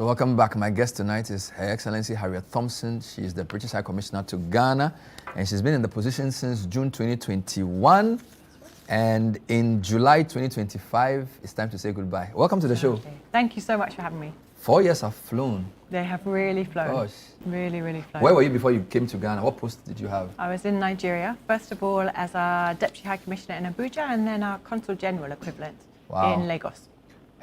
So welcome back. My guest tonight is Her Excellency Harriet Thompson. She is the British High Commissioner to Ghana, and she's been in the position since June 2021. And in July 2025, it's time to say goodbye. Welcome to the show. Thank you so much for having me. 4 years have flown. They have really flown. Gosh. Really, really flown. Where were you before you came to Ghana? What post did you have? I was in Nigeria, first of all as our Deputy High Commissioner in Abuja, and then our Consul General equivalent in Lagos.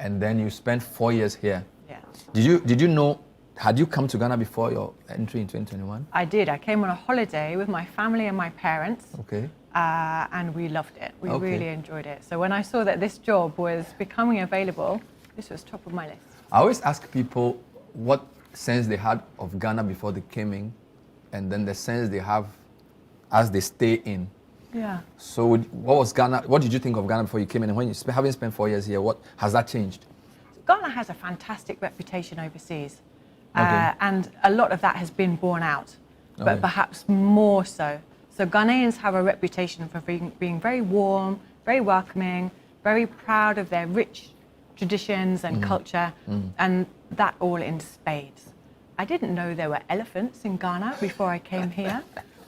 And then you spent 4 years here. Yeah. Did you know, had you come to Ghana before your entry in 2021? I did. I came on a holiday with my family and my parents. Okay. And we loved it. We really enjoyed it. So when I saw that this job was becoming available, this was top of my list. I always ask people what sense they had of Ghana before they came in, and then the sense they have as they stay in. Yeah. So what did you think of Ghana before you came in? And when having spent 4 years here, what has that changed? Ghana has a fantastic reputation overseas. And a lot of that has been borne out, but perhaps more so. So Ghanaians have a reputation for being very warm, very welcoming, very proud of their rich traditions and culture, and that all in spades. I didn't know there were elephants in Ghana before I came here.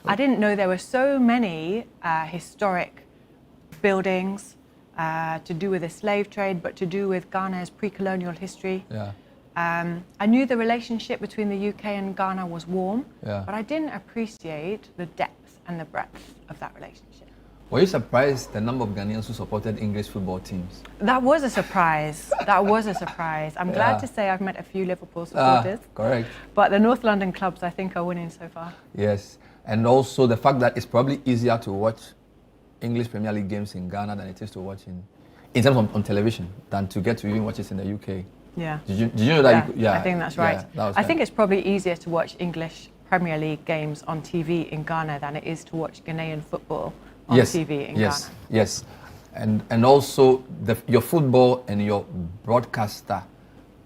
I didn't know there were so many historic buildings to do with the slave trade, but to do with Ghana's pre-colonial history. Yeah. I knew the relationship between the UK and Ghana was warm, yeah, but I didn't appreciate the depth and the breadth of that relationship. Were you surprised the number of Ghanaians who supported English football teams? That was a surprise. That was a surprise. I'm glad to say I've met a few Liverpool supporters. Correct. But the North London clubs, I think, are winning so far. Yes. And also the fact that it's probably easier to watch English Premier League games in Ghana than it is to watch in terms of on television, than to get to even watch it in the UK. Yeah. Did you know that? Yeah, I think that's right. Yeah, I think it's probably easier to watch English Premier League games on TV in Ghana than it is to watch Ghanaian football on TV in Ghana. Yes. And also your football and your broadcaster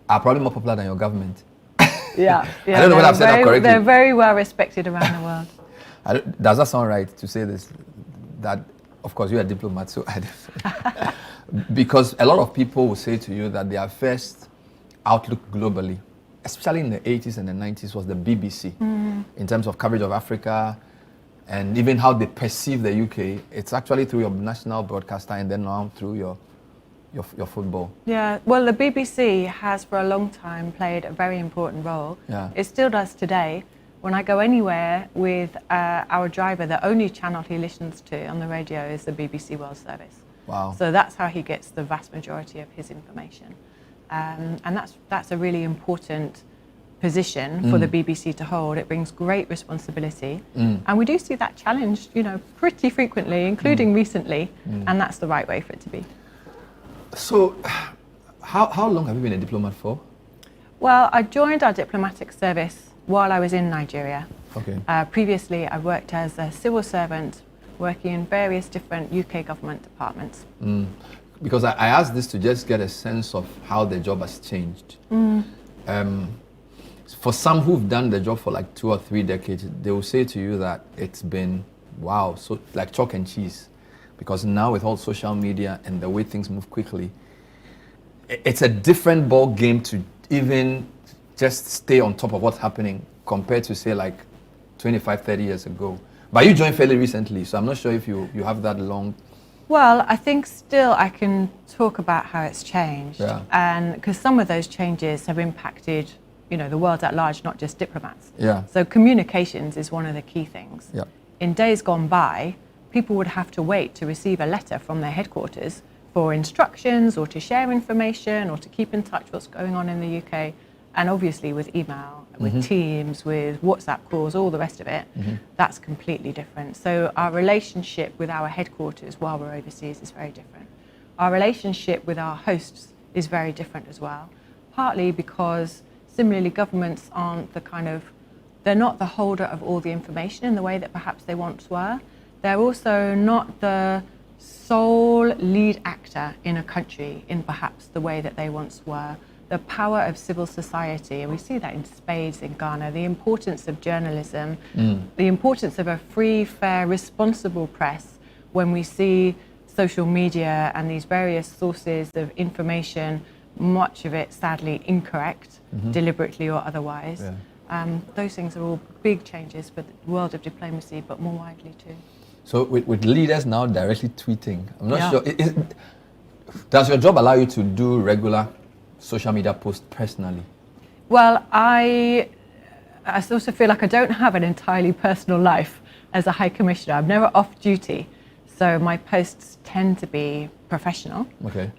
are probably more popular than your government. Yeah. I don't know whether I've said that correctly. They're very well respected around the world. Does that sound right to say this? That, of course, you're a diplomat, so because a lot of people will say to you that their first outlook globally, especially in the 80s and the 90s, was the BBC in terms of coverage of Africa and even how they perceive the UK. It's actually through your national broadcaster and then now through your football. Yeah, well, the BBC has for a long time played a very important role. Yeah. It still does today. When I go anywhere with our driver, the only channel he listens to on the radio is the BBC World Service. Wow. So that's how he gets the vast majority of his information. And that's a really important position for the BBC to hold. It brings great responsibility. And we do see that challenged, pretty frequently, including recently, and that's the right way for it to be. So how long have you been a diplomat for? Well, I joined our diplomatic service while I was in Nigeria. Okay. Previously, I worked as a civil servant, working in various different UK government departments. Because I asked this to just get a sense of how the job has changed. For some who've done the job for like 2 or 3 decades, they will say to you that it's been, wow, so like chalk and cheese. Because now with all social media and the way things move quickly, it's a different ball game to even just stay on top of what's happening compared to say like 25, 30 years ago. But you joined fairly recently, so I'm not sure if you have that long. Well, I think still I can talk about how it's changed. Yeah. And because some of those changes have impacted, the world at large, not just diplomats. Yeah. So communications is one of the key things. Yeah. In days gone by, people would have to wait to receive a letter from their headquarters for instructions or to share information or to keep in touch what's going on in the UK. And obviously with email, with Teams, with WhatsApp calls, all the rest of it, that's completely different. So our relationship with our headquarters while we're overseas is very different. Our relationship with our hosts is very different as well, partly because similarly governments aren't they're not the holder of all the information in the way that perhaps they once were. They're also not the sole lead actor in a country in perhaps the way that they once were. The power of civil society, and we see that in spades in Ghana, the importance of journalism, the importance of a free, fair, responsible press when we see social media and these various sources of information much of it sadly incorrect, deliberately or otherwise. Yeah. Those things are all big changes for the world of diplomacy, but more widely too. So with leaders now directly tweeting, I'm not Yeah. sure, does your job allow you to do regular social media posts personally? Well, I sort of feel like I don't have an entirely personal life as a High Commissioner. I'm never off duty, so my posts tend to be professional. Okay.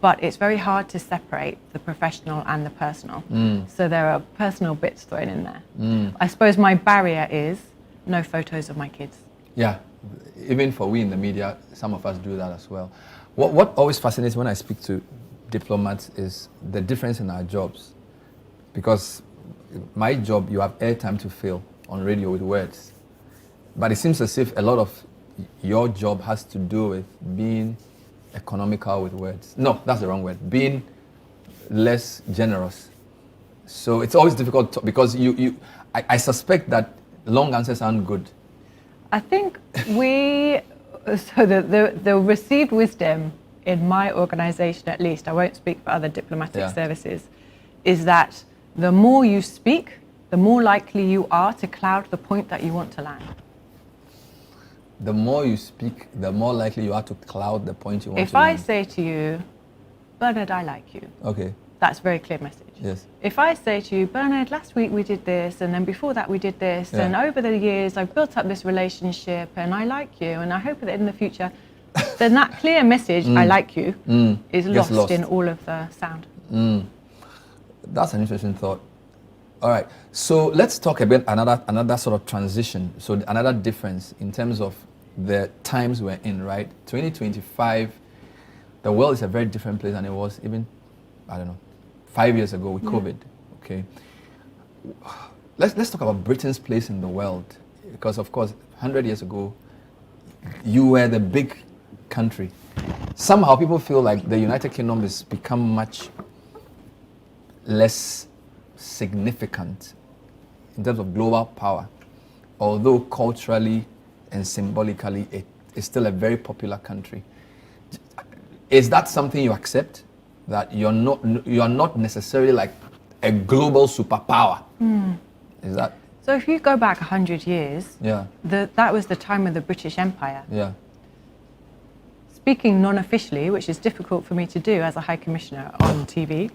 But it's very hard to separate the professional and the personal. So there are personal bits thrown in there. I suppose my barrier is no photos of my kids. Yeah, even for we in the media, some of us do that as well. What always fascinates me when I speak to diplomats is the difference in our jobs. Because my job, you have airtime to fill on radio with words. But it seems as if a lot of your job has to do with being economical with words. No, that's the wrong word. Being less generous. So it's always difficult because I suspect that long answers aren't good. I think the received wisdom in my organisation, at least, I won't speak for other diplomatic services, is that the more you speak, the more likely you are to cloud the point that you want to land. The more you speak, the more likely you are to cloud the point you want to If I land. say to you, Bernard, I like you. Okay. That's a very clear message. Yes. If I say to you, Bernard, last week we did this, and then before that we did this, and over the years I've built up this relationship, and I like you, and I hope that in the future, then that clear message, I like you, is lost in all of the sound. That's an interesting thought. All right, so let's talk about another sort of transition. So another difference in terms of the times we're in, right? 2025, the world is a very different place than it was even, I don't know, 5 years ago with COVID. Okay, let's talk about Britain's place in the world, because of course 100 years ago you were the big country. Somehow people feel like the United Kingdom has become much less significant in terms of global power, although culturally and symbolically it is still a very popular country. Is that something you accept, that you are not necessarily like a global superpower? Is that So if you go back 100 years, yeah that was the time of the British Empire. yeah Speaking non-officially, which is difficult for me to do as a High Commissioner on TV,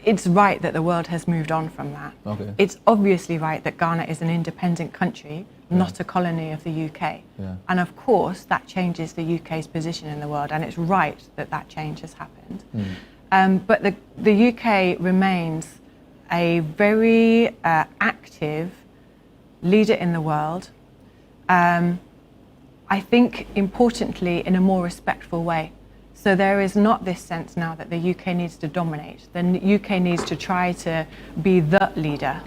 it's right that the world has moved on from that. Okay. It's obviously right that Ghana is an independent country, not a colony of the UK. Yeah. And of course, that changes the UK's position in the world, and it's right that that change has happened. But the UK remains a very active leader in the world. I think, importantly, in a more respectful way. So there is not this sense now that the UK needs to dominate. The UK needs to try to be the leader.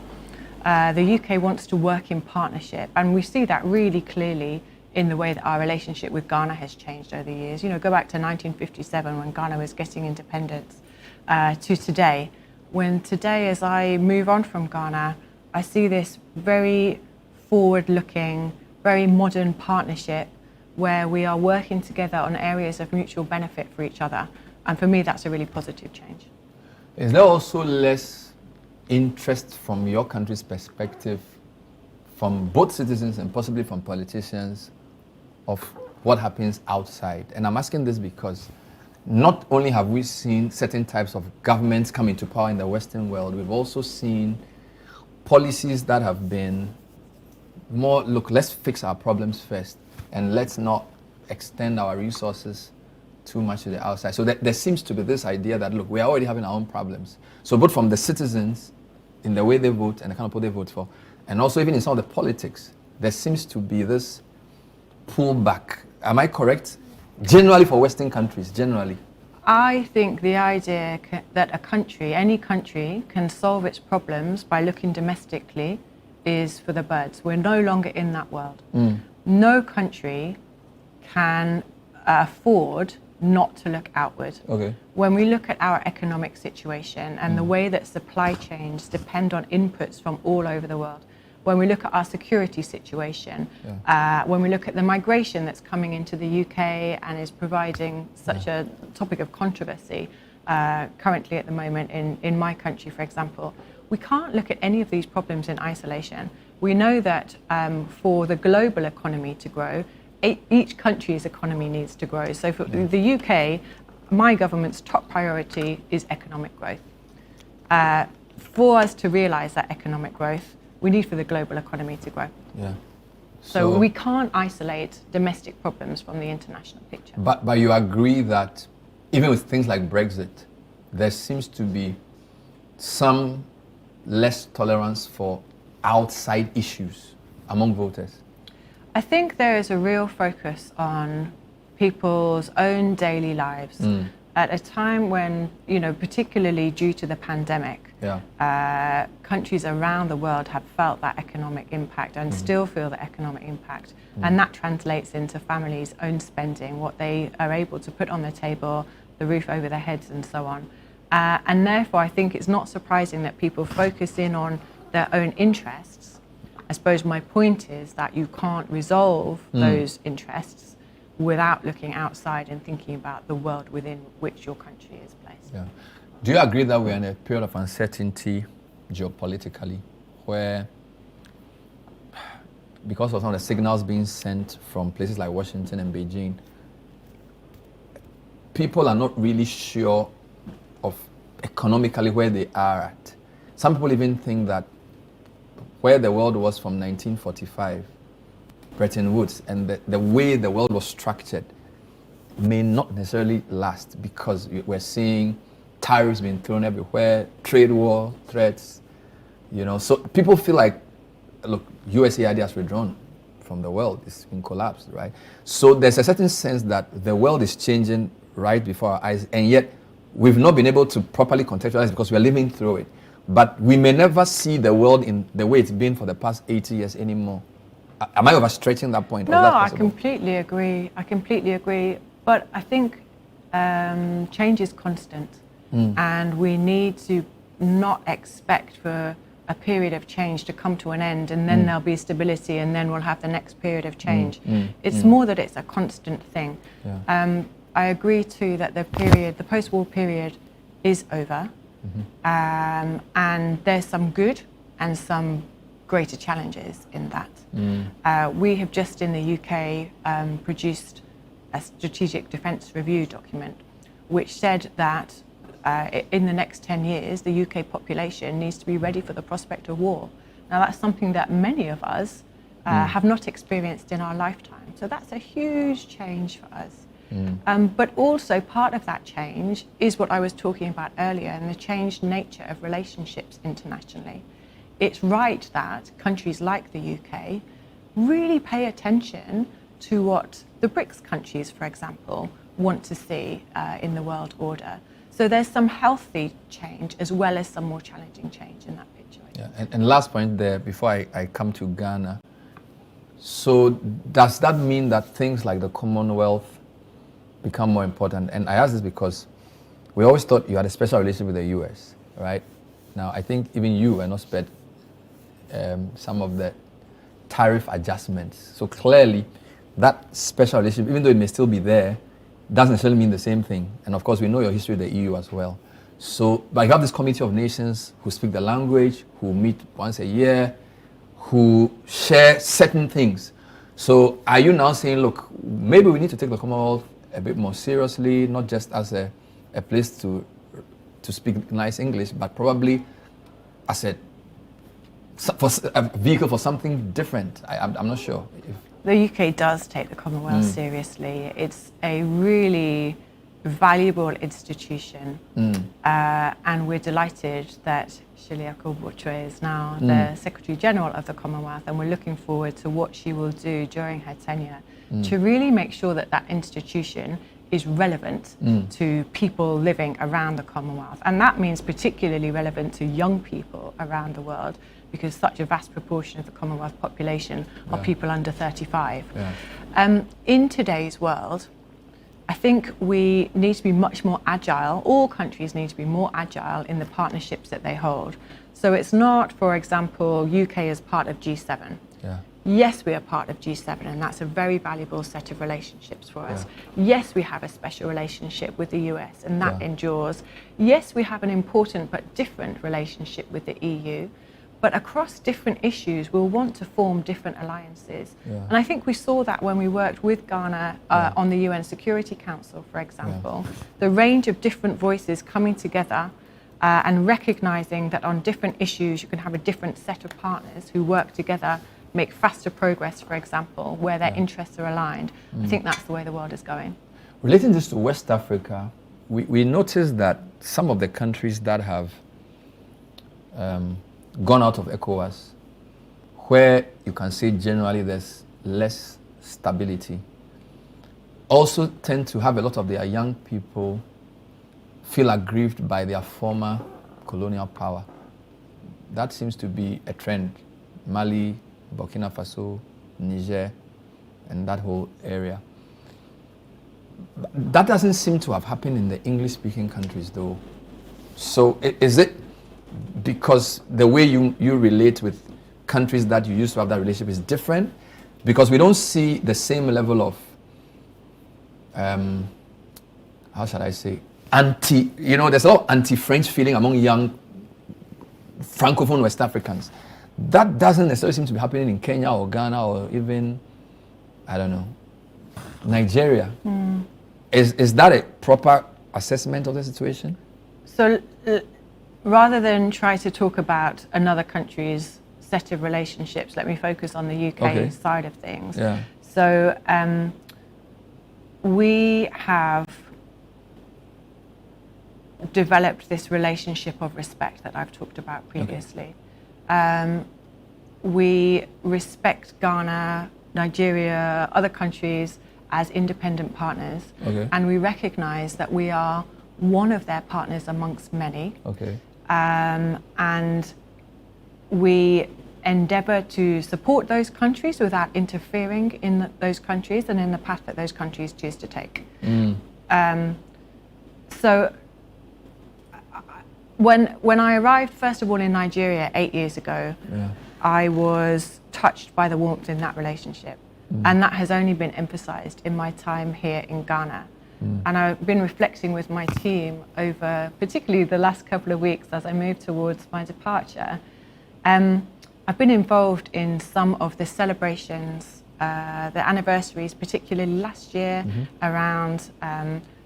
The UK wants to work in partnership, and we see that really clearly in the way that our relationship with Ghana has changed over the years. You know, go back to 1957 when Ghana was getting independence to today. When today, as I move on from Ghana, I see this very forward-looking, very modern partnership where we are working together on areas of mutual benefit for each other. And for me, that's a really positive change. Is there also less interest from your country's perspective, from both citizens and possibly from politicians, of what happens outside? And I'm asking this because not only have we seen certain types of governments come into power in the Western world, we've also seen policies that have been more, look, let's fix our problems first, and let's not extend our resources too much to the outside. So there seems to be this idea that, look, we're already having our own problems. So both from the citizens, in the way they vote and the kind of people they vote for, and also even in some of the politics, there seems to be this pullback. Am I correct? Generally for Western countries, generally. I think the idea that a country, any country, can solve its problems by looking domestically is for the birds. We're no longer in that world. No country can afford not to look outward. Okay. When we look at our economic situation and the way that supply chains depend on inputs from all over the world, when we look at our security situation, when we look at the migration that's coming into the UK and is providing such a topic of controversy currently at the moment in my country, for example, we can't look at any of these problems in isolation. We know that for the global economy to grow, each country's economy needs to grow. So for the UK, my government's top priority is economic growth. For us to realise that economic growth, we need for the global economy to grow. Yeah. So we can't isolate domestic problems from the international picture. But you agree that even with things like Brexit, there seems to be some less tolerance for outside issues among voters? I think there is a real focus on people's own daily lives at a time when, particularly due to the pandemic, countries around the world have felt that economic impact and still feel the economic impact. And that translates into families' own spending, what they are able to put on the table, the roof over their heads and so on. And therefore, I think it's not surprising that people focus in on their own interests. I suppose my point is that you can't resolve those interests without looking outside and thinking about the world within which your country is placed. Yeah. Do you agree that we're in a period of uncertainty geopolitically, where because of some of the signals being sent from places like Washington and Beijing, people are not really sure of economically where they are at? Some people even think that where the world was from 1945, Bretton Woods, and the way the world was structured may not necessarily last, because we're seeing tariffs being thrown everywhere, trade war threats, So people feel like, look, USAID has withdrawn from the world, it's been collapsed, right? So there's a certain sense that the world is changing right before our eyes, and yet we've not been able to properly contextualize because we're living through it. But we may never see the world in the way it's been for the past 80 years anymore. Am I overstretching that point? No, I completely agree. But I think change is constant. And we need to not expect for a period of change to come to an end and then there'll be stability and then we'll have the next period of change. It's more that it's a constant thing. Yeah. I agree too that the post-war period is over. And there's some good and some greater challenges in that. We have just in the UK produced a strategic defence review document which said that in the next 10 years the UK population needs to be ready for the prospect of war. Now that's something that many of us have not experienced in our lifetime. So that's a huge change for us. But also part of that change is what I was talking about earlier, and the changed nature of relationships internationally. It's right that countries like the UK really pay attention to what the BRICS countries, for example, want to see in the world order. So there's some healthy change as well as some more challenging change in that picture. Yeah. And last point there, before I come to Ghana. So does that mean that things like the Commonwealth become more important? And I ask this because we always thought you had a special relationship with the US, right? Now, I think even you were not spared some of the tariff adjustments. So clearly, that special relationship, even though it may still be there, doesn't necessarily mean the same thing. And of course, we know your history with the EU as well. So, but you have this committee of nations who speak the language, who meet once a year, who share certain things. So are you now saying, look, maybe we need to take the Commonwealth a bit more seriously, not just as a place to speak nice English, but probably as a vehicle for something different? I'm not sure. The UK does take the Commonwealth seriously. It's a really valuable institution, and we're delighted that Shiliako Butchwe is now the Secretary General of the Commonwealth, and we're looking forward to what she will do during her tenure to really make sure that that institution is relevant to people living around the Commonwealth. And that means particularly relevant to young people around the world, because such a vast proportion of the Commonwealth population are people under 35. In today's world, I think we need to be much more agile. All countries need to be more agile in the partnerships that they hold. So it's not, for example, UK as part of G7. Yeah. Yes, we are part of G7, and that's a very valuable set of relationships for us. Yes, we have a special relationship with the US, and that endures. Yes, we have an important but different relationship with the EU. But across different issues, we'll want to form different alliances. And I think we saw that when we worked with Ghana on the UN Security Council, for example. The range of different voices coming together and recognizing that on different issues, you can have a different set of partners who work together, make faster progress, for example, where their interests are aligned. I think that's the way the world is going. Relating this to West Africa, we noticed that some of the countries that have gone out of ECOWAS, where you can say generally there's less stability, also tend to have a lot of their young people feel aggrieved by their former colonial power. That seems to be a trend. Mali, Burkina Faso, Niger, and that whole area. That doesn't seem to have happened in the English-speaking countries, though. So is it because the way you relate with countries that you used to have that relationship is different? Because we don't see the same level of, how shall I say, there's a lot of anti-French feeling among young Francophone West Africans. That doesn't necessarily seem to be happening in Kenya or Ghana or even, I don't know, Nigeria. Is that a proper assessment of the situation? So rather than try to talk about another country's set of relationships, let me focus on the UK side of things. Yeah. So we have developed this relationship of respect that I've talked about previously. We respect Ghana, Nigeria, other countries as independent partners, and we recognize that we are one of their partners amongst many. And we endeavor to support those countries without interfering in those countries and in the path that those countries choose to take. So when I arrived, first of all, in Nigeria 8 years ago, I was touched by the warmth in that relationship. And that has only been emphasized in my time here in Ghana. And I've been reflecting with my team over particularly the last couple of weeks as I move towards my departure. I've been involved in some of the celebrations, the anniversaries, particularly last year, around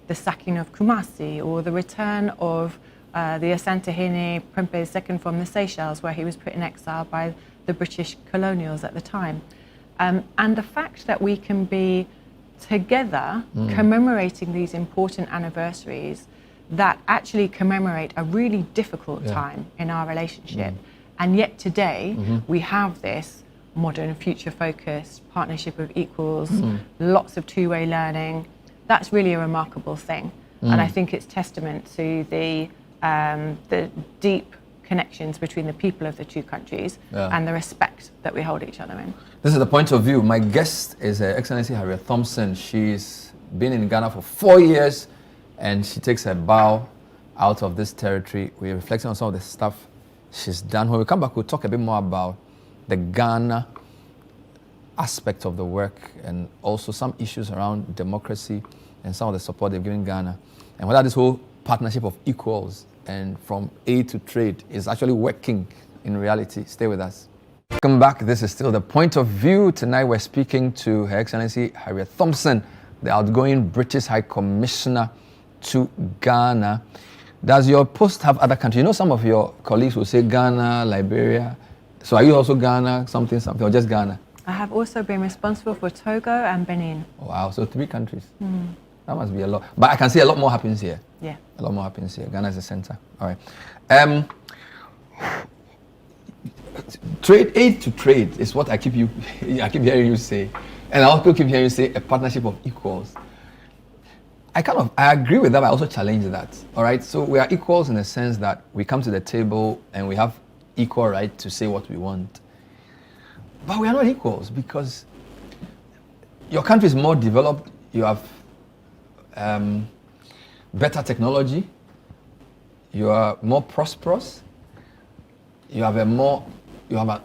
the sacking of Kumasi, or the return of the Asantehene Prempeh II from the Seychelles, where he was put in exile by the British colonials at the time. And the fact that we can be together commemorating these important anniversaries that actually commemorate a really difficult time in our relationship. And yet today we have this modern, future-focused partnership of equals, lots of two-way learning. That's really a remarkable thing. And I think it's testament to the deep connections between the people of the two countries and the respect that we hold each other in. This is the point of view. My guest is Her Excellency Harriet Thompson. She's been in Ghana for 4 years, and she takes her bow out of this territory. We're reflecting on some of the stuff she's done. When we come back, we'll talk a bit more about the Ghana aspect of the work and also some issues around democracy and some of the support they've given Ghana, and whether this whole partnership of equals and from aid to trade is actually working in reality. Stay with us. Welcome back. This is still The Point of View. Tonight we're speaking to Her Excellency Harriet Thompson, the outgoing British High Commissioner to Ghana. Does your post have other countries? You know, some of your colleagues will say Ghana, Liberia. So are you also Ghana, something, or just Ghana? I have also been responsible for Togo and Benin. Wow, so 3 countries. That must be a lot. But I can see a lot more happens here. Yeah. A lot more happens here. Ghana is the center. All right. Aid to trade is what I keep hearing you say. And I also keep hearing you say a partnership of equals. I agree with that, but I also challenge that. All right. So we are equals in the sense that we come to the table and we have equal right to say what we want. But we are not equals because your country is more developed. You have better technology, you are more prosperous, you have an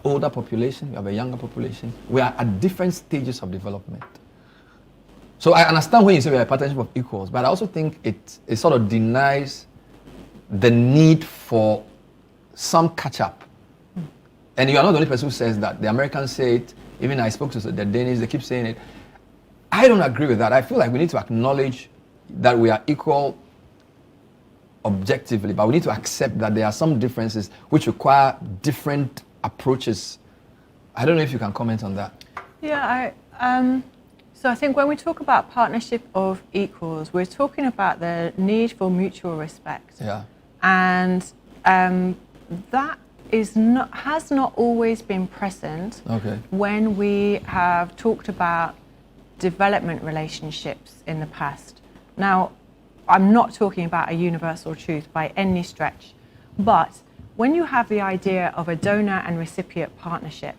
older population, you have a younger population. We are at different stages of development. So I understand when you say we are a partnership of equals, but I also think it sort of denies the need for some catch-up. And you are not the only person who says that. The Americans say it. Even I spoke to the Danish, they keep saying it. I don't agree with that. I feel like we need to acknowledge that we are equal objectively, but we need to accept that there are some differences which require different approaches. I don't know if you can comment on that. Yeah, so I think when we talk about partnership of equals, we're talking about the need for mutual respect. Yeah. And that has not always been present when we have talked about development relationships in the past. Now, I'm not talking about a universal truth by any stretch, but when you have the idea of a donor and recipient partnership,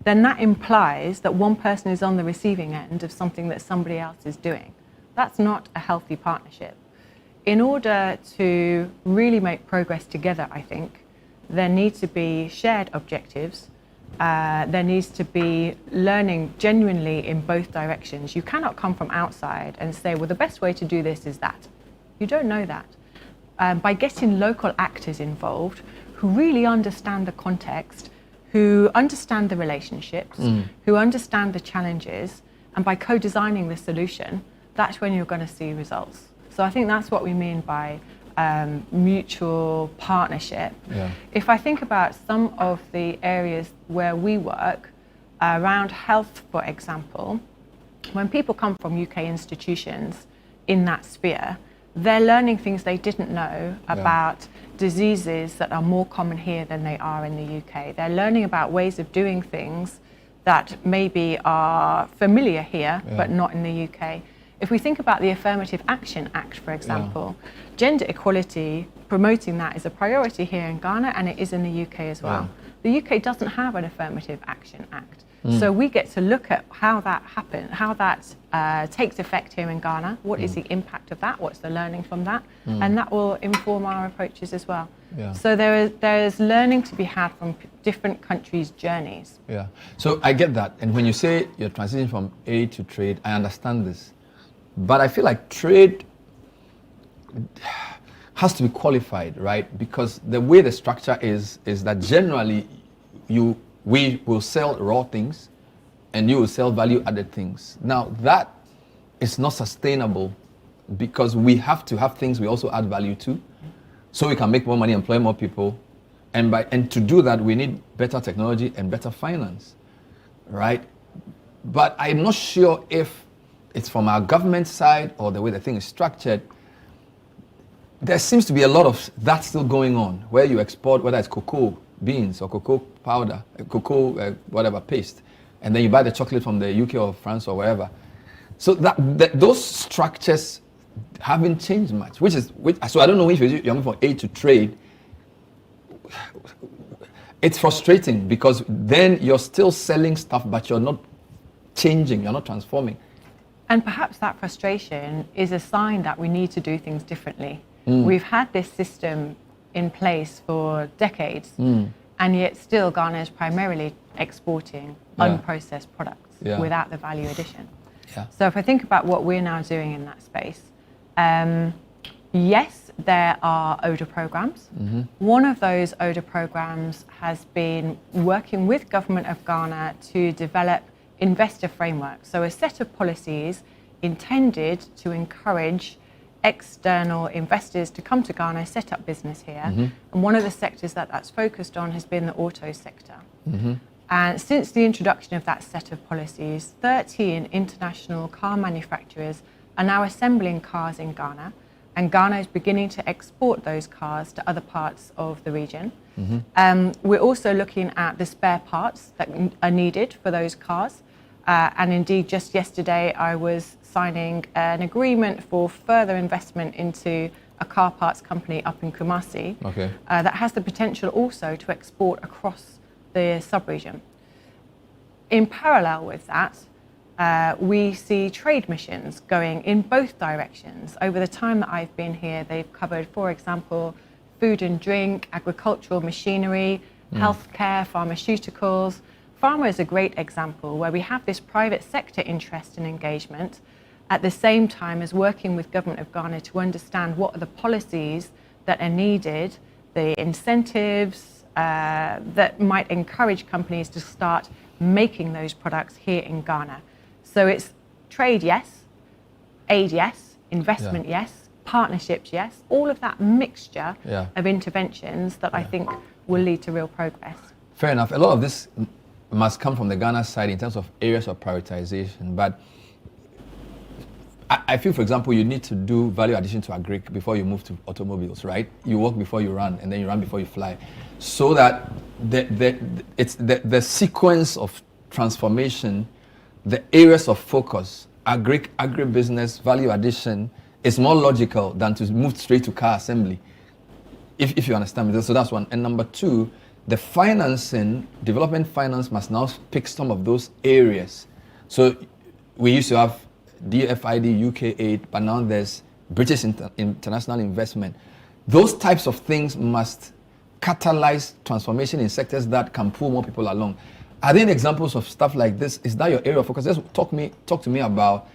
then that implies that one person is on the receiving end of something that somebody else is doing. That's not a healthy partnership. In order to really make progress together, I think, there need to be shared objectives. There needs to be learning genuinely in both directions. You cannot come from outside and say, well, the best way to do this is that. You don't know that. By getting local actors involved who really understand the context, who understand the relationships, who understand the challenges, and by co-designing the solution, that's when you're going to see results. So I think that's what we mean by mutual partnership. Yeah. If I think about some of the areas where we work, around health, for example, when people come from UK institutions in that sphere, they're learning things they didn't know about diseases that are more common here than they are in the UK. They're learning about ways of doing things that maybe are familiar here, but not in the UK. If we think about the Affirmative Action Act, for example, gender equality, promoting that is a priority here in Ghana, and it is in the UK as well. The UK doesn't have an Affirmative Action Act. So we get to look at how that happens, how that takes effect here in Ghana, what is the impact of that, what's the learning from that, and that will inform our approaches as well. Yeah. So there is learning to be had from different countries' journeys. Yeah, so I get that. And when you say you're transitioning from aid to trade, I understand this. But I feel like trade has to be qualified, right? Because the way the structure is that generally we will sell raw things and you will sell value-added things. Now, that is not sustainable because we have to have things we also add value to so we can make more money, employ more people. And to do that, we need better technology and better finance, right? But I'm not sure if it's from our government side or the way the thing is structured. There seems to be a lot of that still going on, where you export, whether it's cocoa beans or cocoa powder, cocoa whatever paste, and then you buy the chocolate from the UK or France or wherever. So those structures haven't changed much, so I don't know if you're moving from aid to trade. It's frustrating because then you're still selling stuff, but you're not changing, you're not transforming. And perhaps that frustration is a sign that we need to do things differently. We've had this system in place for decades, and yet still Ghana is primarily exporting unprocessed products without the value addition. Yeah. So if I think about what we're now doing in that space, yes, there are ODA programs. One of those ODA programs has been working with Government of Ghana to develop investor framework. So a set of policies intended to encourage external investors to come to Ghana, set up business here. And one of the sectors that's focused on has been the auto sector. And since the introduction of that set of policies, 13 international car manufacturers are now assembling cars in Ghana, and Ghana is beginning to export those cars to other parts of the region. We're also looking at the spare parts that are needed for those cars. And indeed, just yesterday, I was signing an agreement for further investment into a car parts company up in Kumasi that has the potential also to export across the sub-region. In parallel with that, we see trade missions going in both directions. Over the time that I've been here, they've covered, for example, food and drink, agricultural machinery, healthcare, pharmaceuticals. Pharma is a great example where we have this private sector interest and engagement at the same time as working with Government of Ghana to understand what are the policies that are needed, the incentives that might encourage companies to start making those products here in Ghana. So it's trade, yes, aid, yes, investment, yes, partnerships, yes, all of that mixture of interventions that I think will lead to real progress. Fair enough. A lot of this must come from the Ghana side in terms of areas of prioritization, but I feel, for example, you need to do value addition to agric before you move to automobiles, right? You walk before you run, and then you run before you fly, so that the sequence of transformation, the areas of focus, agribusiness, value addition, is more logical than to move straight to car assembly, if you understand me. So that's one. And number two, the financing, development finance must now pick some of those areas. So we used to have DFID, UK aid, but now there's British international investment. Those types of things must catalyze transformation in sectors that can pull more people along. Are there any examples of stuff like this? Is that your area of focus? Just talk to me about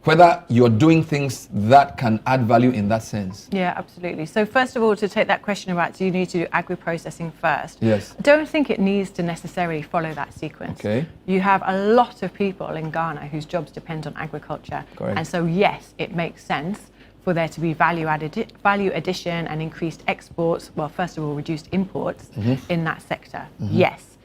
whether you're doing things that can add value in that sense. Yeah, absolutely. So first of all, to take that question about, do you need to do agri-processing first? Yes. I don't think it needs to necessarily follow that sequence. Okay. You have a lot of people in Ghana whose jobs depend on agriculture. Correct. And so yes, it makes sense for there to be value addition and increased exports, well, first of all, reduced imports in that sector. Yes.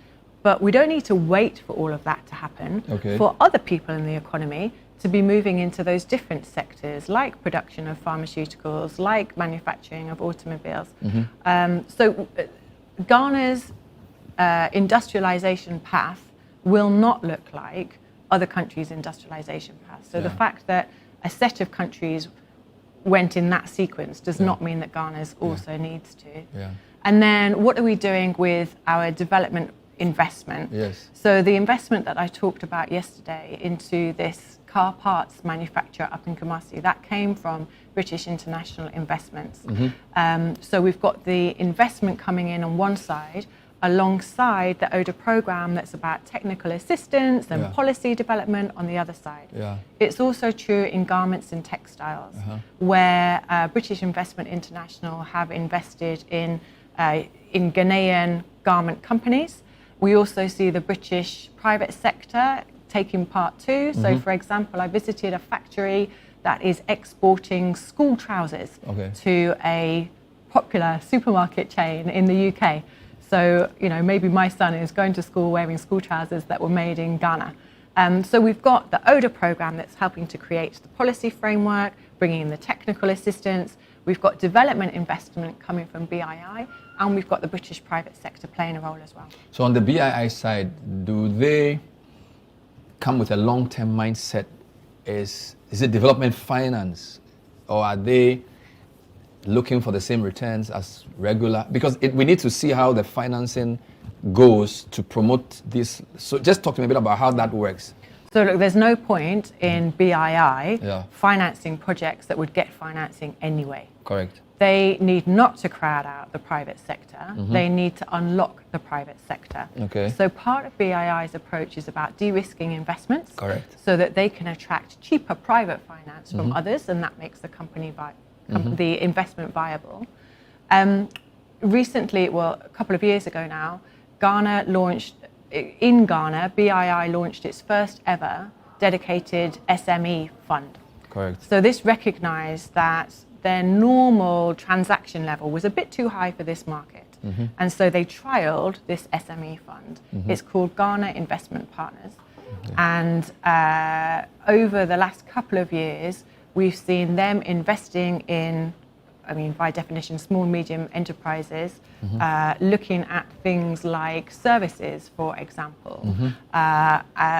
But we don't need to wait for all of that to happen for other people in the economy to be moving into those different sectors, like production of pharmaceuticals, like manufacturing of automobiles. So Ghana's industrialization path will not look like other countries' industrialization paths. So the fact that a set of countries went in that sequence does not mean that Ghana's also needs to. And then what are we doing with our development investment? So the investment that I talked about yesterday into this car parts manufacturer up in Kumasi, that came from British International Investments. So we've got the investment coming in on one side alongside the ODA program that's about technical assistance and policy development on the other side. It's also true in garments and textiles, where British Investment International have invested in Ghanaian garment companies. We also see the British private sector taking part too. So for example, I visited a factory that is exporting school trousers to a popular supermarket chain in the UK. So, you know, maybe my son is going to school wearing school trousers that were made in Ghana. So we've got the ODA program that's helping to create the policy framework, bringing in the technical assistance. We've got development investment coming from BII, and we've got the British private sector playing a role as well. So on the BII side, do they come with a long-term mindset? Is it development finance, or are they looking for the same returns as regular? Because we need to see how the financing goes to promote this. So just talk to me a bit about how that works. So look, there's no point in BII financing projects that would get financing anyway. Correct. They need not to crowd out the private sector. They need to unlock the private sector. So part of BII's approach is about de-risking investments. Correct. So that they can attract cheaper private finance from others, and that makes the company the investment viable. Recently, well, a couple of years ago now, BII launched its first ever dedicated SME fund. Correct. So this recognized that their normal transaction level was a bit too high for this market. And so they trialed this SME fund. It's called Ghana Investment Partners. And over the last couple of years, we've seen them investing in, I mean, by definition, small and medium enterprises, looking at things like services, for example.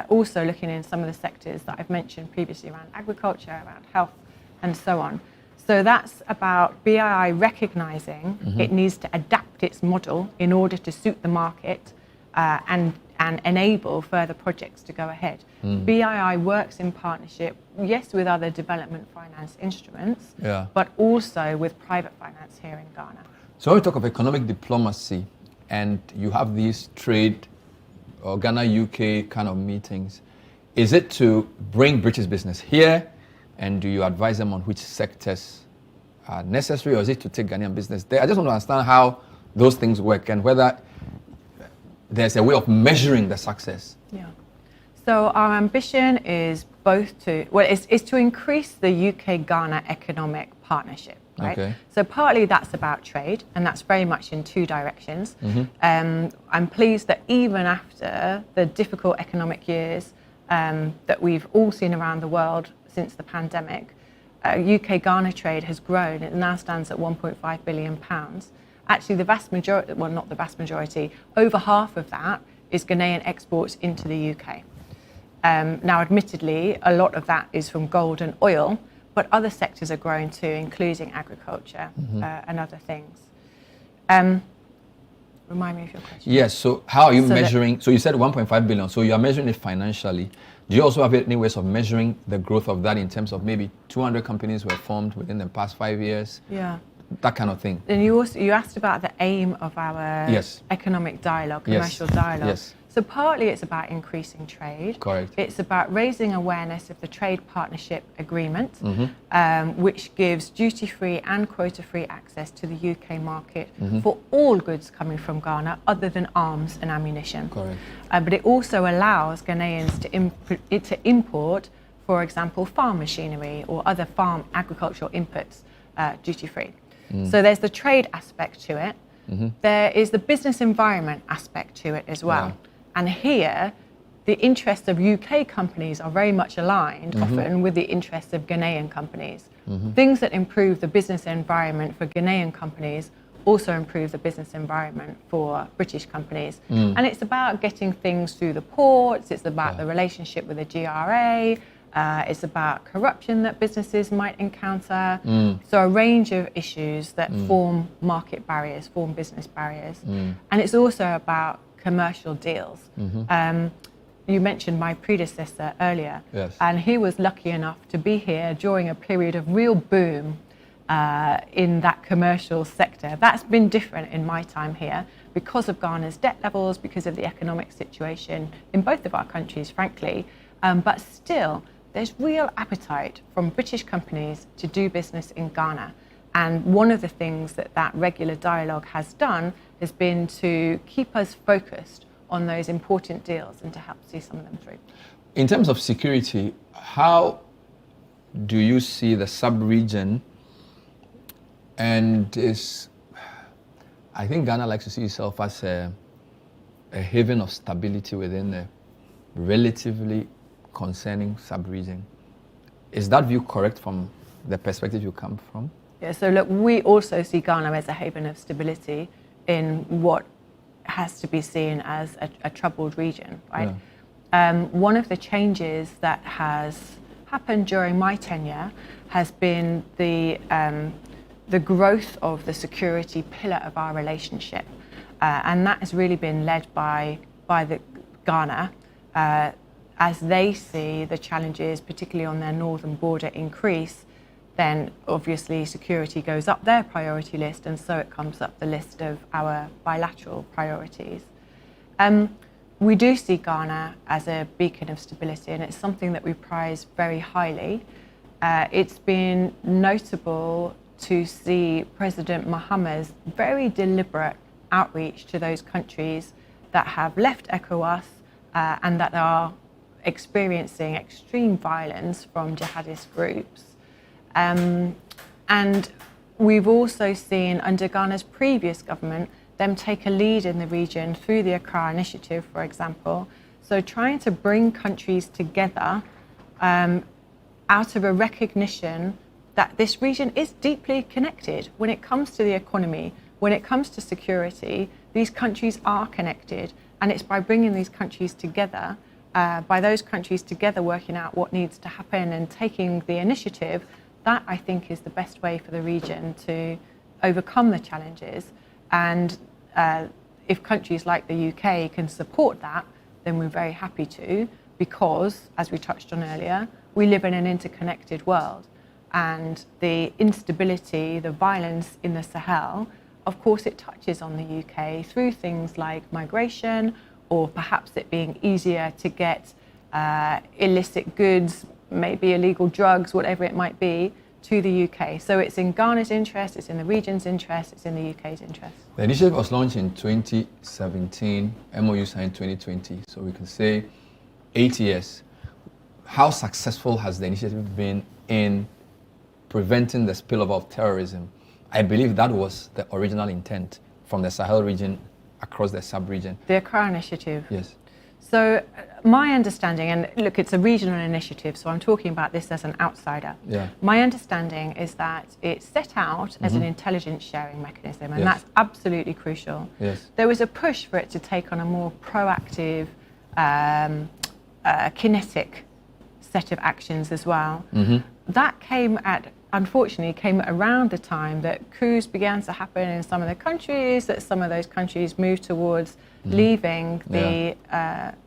Also looking in some of the sectors that I've mentioned previously around agriculture, around health, and so on. So that's about BII recognizing it needs to adapt its model in order to suit the market and and enable further projects to go ahead. BII works in partnership, yes, with other development finance instruments, but also with private finance here in Ghana. So when we talk of economic diplomacy and you have these trade or Ghana-UK kind of meetings, is it to bring British business here, and do you advise them on which sectors are necessary, or is it to take Ghanaian business there? I just want to understand how those things work and whether there's a way of measuring the success. Yeah. So our ambition is both to, is to increase the UK-Ghana economic partnership, right? Okay. So partly that's about trade, and that's very much in two directions. I'm pleased that even after the difficult economic years that we've all seen around the world since the pandemic, UK-Ghana trade has grown. It now stands at £1.5 billion. Actually, the vast majority, well, not the vast majority, over half of that is Ghanaian exports into the UK. Now, admittedly, a lot of that is from gold and oil, but other sectors are growing too, including agriculture and other things. Remind me of your question. Yes, so how are you measuring? So you said 1.5 billion, so you are measuring it financially. Do you also have any ways of measuring the growth of that in terms of maybe 200 companies were formed within the past 5 years? Yeah. That kind of thing. And you asked about the aim of our economic dialogue, commercial dialogue. Yes. So partly it's about increasing trade. Correct. It's about raising awareness of the Trade Partnership Agreement, which gives duty-free and quota-free access to the UK market for all goods coming from Ghana other than arms and ammunition. Correct. But it also allows Ghanaians to import, for example, farm machinery or other farm agricultural inputs duty-free. So there's the trade aspect to it. There is the business environment aspect to it as well. And here, the interests of UK companies are very much aligned often with the interests of Ghanaian companies. Things that improve the business environment for Ghanaian companies also improve the business environment for British companies. And it's about getting things through the ports, it's about the relationship with the GRA, it's about corruption that businesses might encounter. So a range of issues that form market barriers, form business barriers. And it's also about commercial deals. You mentioned my predecessor earlier, and he was lucky enough to be here during a period of real boom in that commercial sector. That's been different in my time here because of Ghana's debt levels, because of the economic situation in both of our countries, frankly. But still, there's real appetite from British companies to do business in Ghana. And one of the things that that regular dialogue has done has been to keep us focused on those important deals and to help see some of them through. In terms of security, how do you see the sub-region? And I think Ghana likes to see itself as a haven of stability within a relatively concerning sub-region. Is that view correct from the perspective you come from? Yeah, so look, we also see Ghana as a haven of stability in what has to be seen as a troubled region, right? One of the changes that has happened during my tenure has been the growth of the security pillar of our relationship. And that has really been led by the Ghana as they see the challenges, particularly on their northern border, increase. Then obviously security goes up their priority list, and so it comes up the list of our bilateral priorities. We do see Ghana as a beacon of stability, and it's something that we prize very highly. It's been notable to see President Mahama's very deliberate outreach to those countries that have left ECOWAS and that are experiencing extreme violence from jihadist groups. And we've also seen, under Ghana's previous government, them take a lead in the region through the ARA Initiative, for example. So trying to bring countries together out of a recognition that this region is deeply connected. When it comes to the economy, when it comes to security, these countries are connected. And it's by bringing these countries together, by those countries together working out what needs to happen and taking the initiative, that I think is the best way for the region to overcome the challenges. And if countries like the UK can support that, then we're very happy to, because, as we touched on earlier, we live in an interconnected world. And the instability, the violence in the Sahel, of course it touches on the UK through things like migration, or perhaps it being easier to get illicit goods, maybe illegal drugs, whatever it might be, to the UK. So it's in Ghana's interest, it's in the region's interest, it's in the UK's interest. The initiative was launched in 2017, MOU signed 2020, so we can say 8 years. How successful has the initiative been in preventing the spillover of terrorism? I believe that was the original intent from the Sahel region across the sub-region. The ARA Initiative. Yes. So my understanding, and look, it's a regional initiative, so I'm talking about this as an outsider. Yeah. My understanding is that it's set out as an intelligence sharing mechanism, and that's absolutely crucial. Yes. There was a push for it to take on a more proactive, kinetic set of actions as well. That unfortunately came around the time that coups began to happen in some of the countries, that some of those countries moved towards leaving the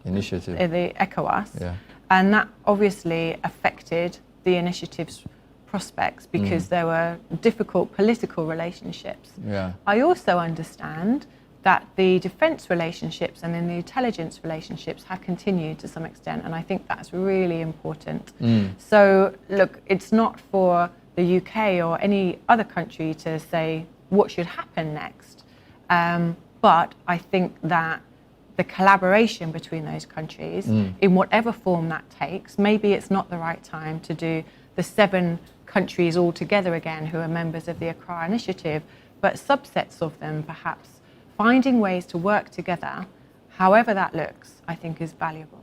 initiative, the ECOWAS, Yeah. and that obviously affected the initiative's prospects because there were difficult political relationships. Yeah. I also understand that the defence relationships and then the intelligence relationships have continued to some extent, and I think that's really important. So look, it's not for the UK or any other country to say what should happen next, but I think that the collaboration between those countries, in whatever form that takes, maybe it's not the right time to do the 7 countries all together again who are members of the ARA Initiative, but subsets of them perhaps. Finding ways to work together, however that looks, I think is valuable.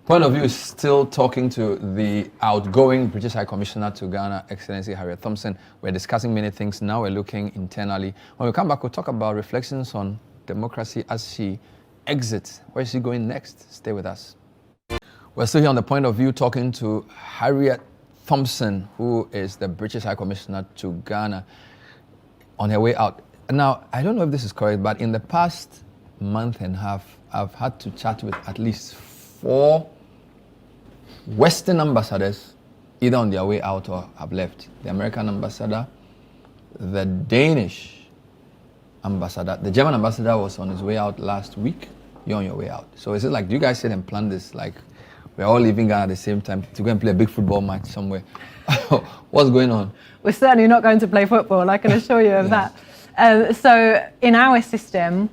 Point of view is still talking to the outgoing British High Commissioner to Ghana, Excellency Harriet Thompson. We're discussing many things. Now we're looking internally. When we come back, we'll talk about reflections on democracy as she exits. Where is she going next? Stay with us. We're still here on the Point of View talking to Harriet Thompson, who is the British High Commissioner to Ghana, on her way out. Now, I don't know if this is correct, but in the past month and a half, I've had to chat with at least 4 Western ambassadors, either on their way out or have left. The American ambassador, the Danish ambassador, the German ambassador was on his way out last week. You're on your way out. So is it like, do you guys sit and plan this? Like, we're all leaving Ghana at the same time to go and play a big football match somewhere. What's going on? We're certainly not going to play football, I can assure you of that. So in our system,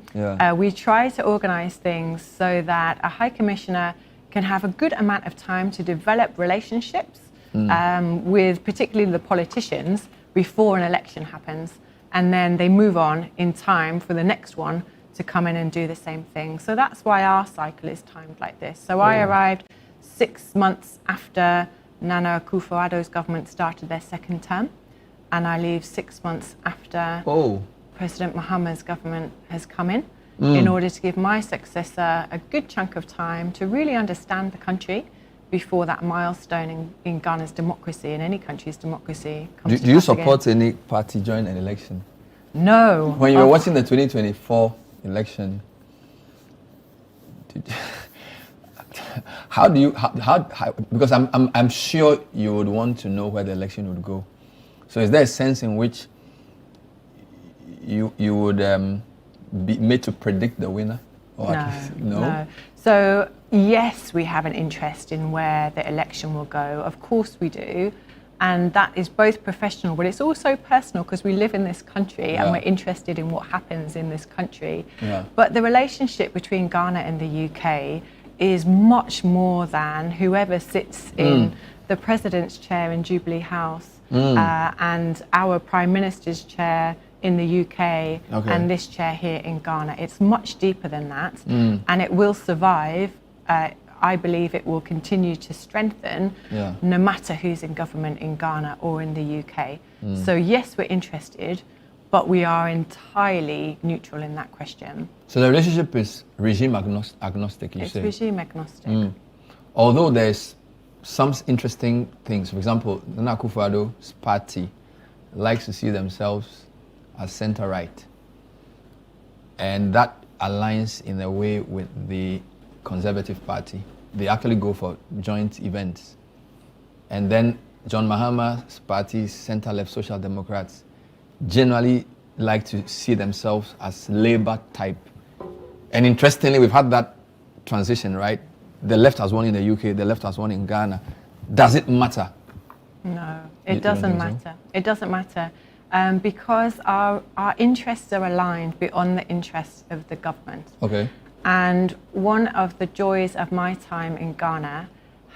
we try to organise things so that a High Commissioner can have a good amount of time to develop relationships with particularly the politicians before an election happens, and then they move on in time for the next one to come in and do the same thing. So that's why our cycle is timed like this. So I arrived 6 months after Nana Akufo-Addo's government started their 2nd term, and I leave 6 months after President Mahama's government has come in order to give my successor a good chunk of time to really understand the country before that milestone in Ghana's democracy, in any country's democracy, comes to pass. Do you support any party join an election? No. When you were watching the 2024 election, how do you, because I'm sure you would want to know where the election would go. So is there a sense in which you would be made to predict the winner? Or No. So yes, we have an interest in where the election will go. Of course we do. And that is both professional, but it's also personal because we live in this country and we're interested in what happens in this country. But the relationship between Ghana and the UK is much more than whoever sits in the President's chair in Jubilee House and our Prime Minister's chair in the UK and this chair here in Ghana. It's much deeper than that, and it will survive. I believe it will continue to strengthen no matter who's in government in Ghana or in the UK. So yes, we're interested, but we are entirely neutral in that question. So the relationship is regime agnostic, you say? It's regime agnostic. Although there's some interesting things. For example, Nana Akufo-Addo's party likes to see themselves as centre-right. And that aligns in a way with the Conservative Party. They actually go for joint events. And then John Mahama's party, center-left Social Democrats, generally like to see themselves as Labour type. And interestingly, we've had that transition, right? The left has won in the UK, the left has won in Ghana. Does it matter? No, it doesn't matter. It doesn't matter because our interests are aligned beyond the interests of the government. Okay. And one of the joys of my time in Ghana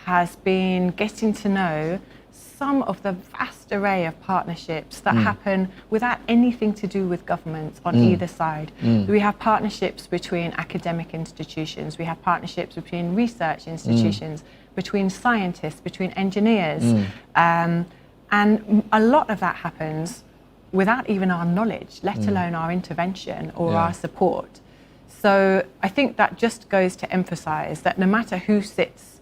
has been getting to know some of the vast array of partnerships that happen without anything to do with governments on either side. We have partnerships between academic institutions, we have partnerships between research institutions, between scientists, between engineers. And a lot of that happens without even our knowledge, let alone our intervention or our support. So I think that just goes to emphasize that no matter who sits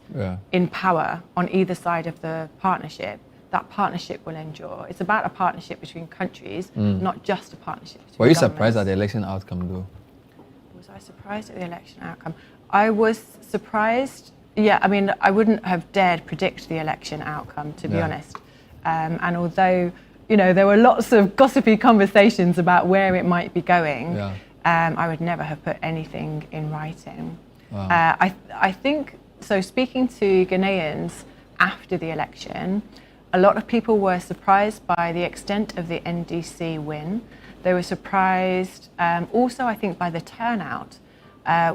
in power on either side of the partnership, that partnership will endure. It's about a partnership between countries, not just a partnership between Were you governments. surprised at the election outcome, though? Was I surprised at the election outcome? I was surprised. Yeah, I mean, I wouldn't have dared predict the election outcome, to be honest. And although, you know, there were lots of gossipy conversations about where it might be going, I would never have put anything in writing. Wow. I think, so speaking to Ghanaians after the election, a lot of people were surprised by the extent of the NDC win. They were surprised also, I think, by the turnout,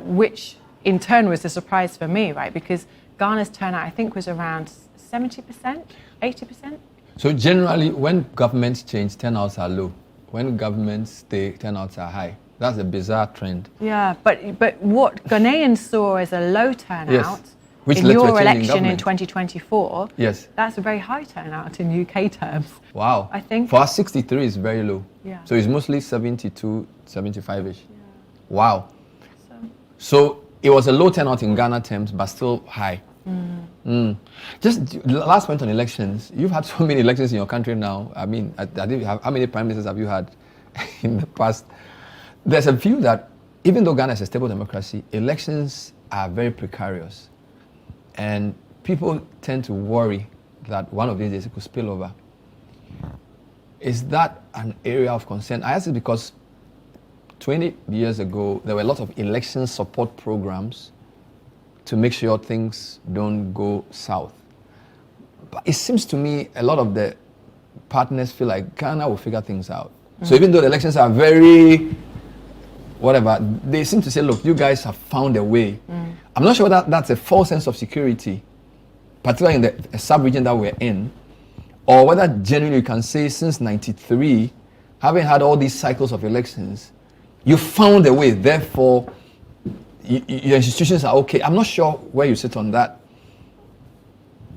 which in turn was a surprise for me, right? Because Ghana's turnout, I think, was around 70%, 80%. So generally, when governments change, turnouts are low. When governments stay, turnouts are high. That's a bizarre trend. Yeah, but what Ghanaians saw as a low turnout Which in led to a your change in election in government. 2024, Yes. that's a very high turnout in UK terms. Wow. I think. For us, 63 is very low. Yeah. So it's mostly 72, 75-ish. Wow. So, So it was a low turnout in Ghana terms, but still high. Just last point on elections. You've had so many elections in your country now. I mean, how many prime ministers have you had in the past? There's a view that even though Ghana is a stable democracy, elections are very precarious. And people tend to worry that one of these days it could spill over. Is that an area of concern? I ask it because 20 years ago, there were a lot of election support programs to make sure things don't go south. But it seems to me a lot of the partners feel like Ghana will figure things out. So even though the elections are very whatever, they seem to say, look, you guys have found a way. I'm not sure whether that's a false sense of security, particularly in the sub-region that we're in, or whether genuinely you can say since 93, having had all these cycles of elections, you found a way, therefore your institutions are okay. I'm not sure where you sit on that.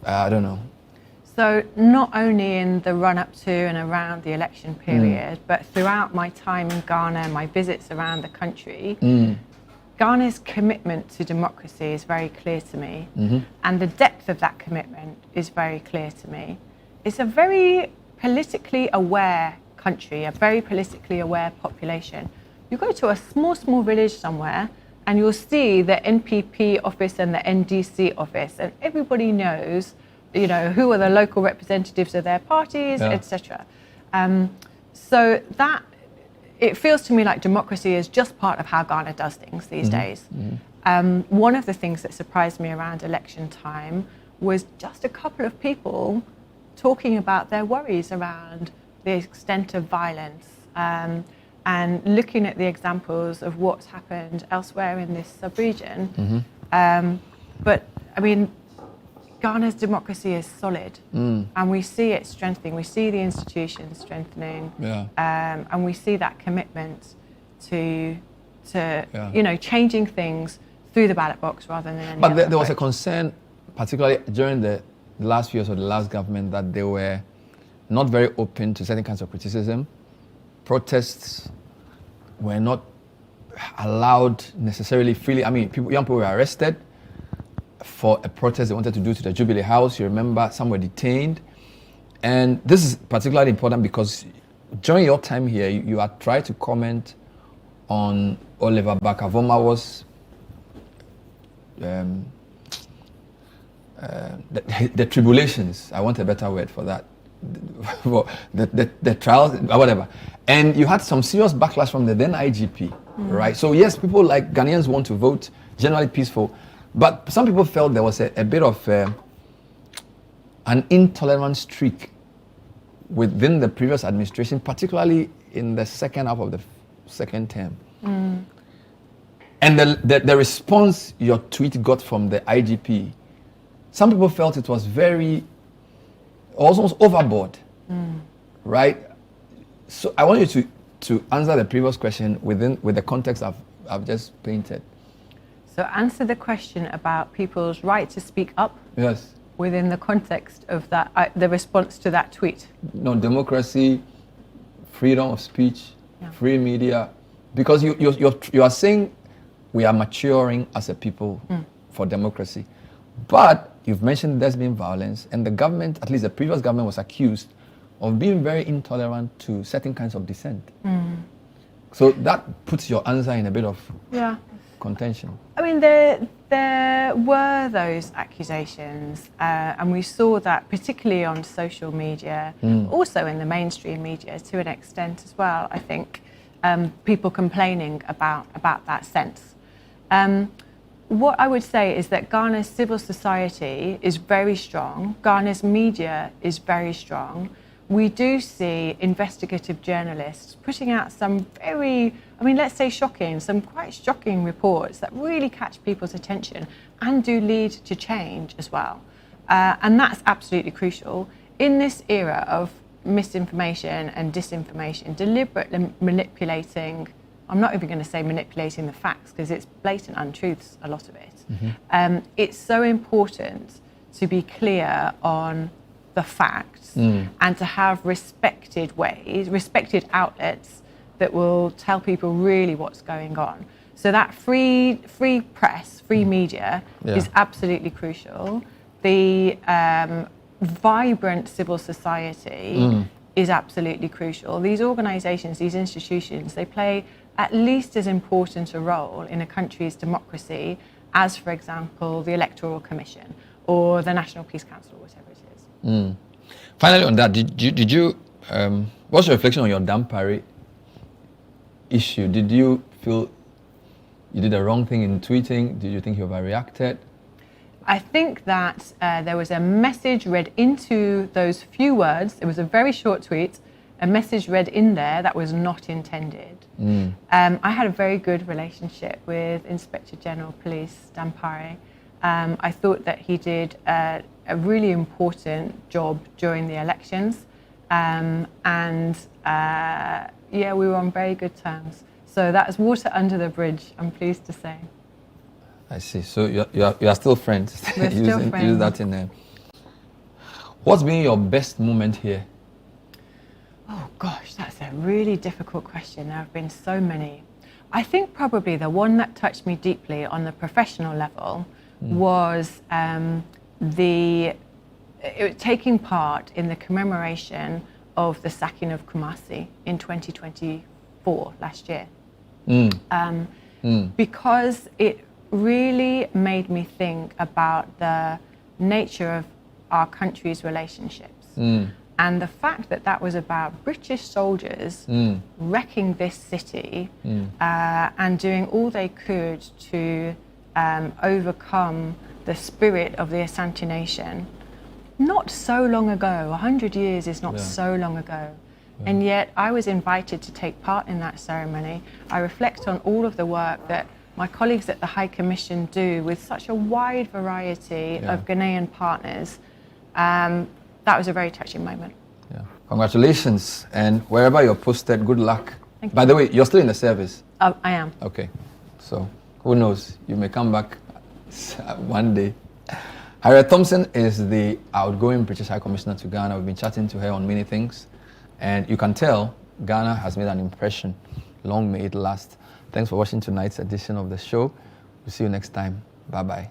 I don't know. So not only in the run-up to and around the election period, but throughout my time in Ghana, my visits around the country, Ghana's commitment to democracy is very clear to me, and the depth of that commitment is very clear to me. It's a very politically aware country, a very politically aware population. You go to a small village somewhere, and you'll see the NPP office and the NDC office, and everybody knows, you know, who are the local representatives of their parties, etc. So that, it feels to me like democracy is just part of how Ghana does things these days. One of the things that surprised me around election time was just a couple of people talking about their worries around the extent of violence and looking at the examples of what's happened elsewhere in this sub-region. But I mean, Ghana's democracy is solid, and we see it strengthening. We see the institutions strengthening, and we see that commitment to you know, changing things through the ballot box rather than any But other there was a approach. concern, particularly during the last few years of the last government, that they were not very open to certain kinds of criticism. Protests were not allowed necessarily freely. I mean, young people were arrested for a protest they wanted to do to the Jubilee House. You remember some were detained. And this is particularly important because during your time here, you had tried to comment on Oliver Barker-Vormawor's the tribulations. I want a better word for that. The trials, whatever. And you had some serious backlash from the then IGP, right? So yes, people like Ghanaians want to vote, generally peaceful, but some people felt there was a bit of an intolerant streak within the previous administration, particularly in the second half of the second term. And the response your tweet got from the IGP, some people felt it was almost overboard, right? So I want you to answer the previous question with the context I've just painted. So answer the question about people's right to speak up. Yes. Within the context of that, the response to that tweet. No, democracy, freedom of speech, free media, because you are saying we are maturing as a people for democracy, but you've mentioned there's been violence, and the government, at least the previous government, was accused of being very intolerant to certain kinds of dissent. So that puts your answer in a bit of contention. I mean, there were those accusations, and we saw that particularly on social media, also in the mainstream media to an extent as well, I think, people complaining about that sense. What I would say is that Ghana's civil society is very strong. Ghana's media is very strong. We do see investigative journalists putting out some let's say some quite shocking reports that really catch people's attention and do lead to change as well. And that's absolutely crucial. In this era of misinformation and disinformation, deliberately manipulating, I'm not even going to say manipulating the facts because it's blatant untruths, a lot of it. It's so important to be clear on the facts and to have respected outlets that will tell people really what's going on. So that free press, free media is absolutely crucial. The vibrant civil society is absolutely crucial. These organisations, these institutions, they play at least as important a role in a country's democracy as, for example, the Electoral Commission or the National Peace Council or whatever it is. Finally, on that, did you what's your reflection on your Dampare issue? Did you feel you did the wrong thing in tweeting? Did you think you overreacted? I think that there was a message read into those few words. It was a very short tweet, a message read in there that was not intended. I had a very good relationship with Inspector General Police Dampare. I thought that he did a really important job during the elections, we were on very good terms. So that's water under the bridge, I'm pleased to say. I see. So you are still friends. We're still friends. Use that in there. What's been your best moment here? Oh gosh, that's a really difficult question. There have been so many. I think probably the one that touched me deeply on the professional level was taking part in the commemoration of the sacking of Kumasi in 2024, last year. Because it really made me think about the nature of our country's relationships. And the fact that that was about British soldiers wrecking this city and doing all they could to overcome the spirit of the Asante Nation. Not so long ago, 100 years is not so long ago. And yet I was invited to take part in that ceremony. I reflect on all of the work that my colleagues at the High Commission do with such a wide variety of Ghanaian partners. That was a very touching moment. Yeah. Congratulations. And wherever you're posted, good luck. Thank you. By the way, you're still in the service? I am. Okay. So who knows? You may come back one day. Harriet Thompson is the outgoing British High Commissioner to Ghana. We've been chatting to her on many things. And you can tell Ghana has made an impression. Long may it last. Thanks for watching tonight's edition of the show. We'll see you next time. Bye-bye.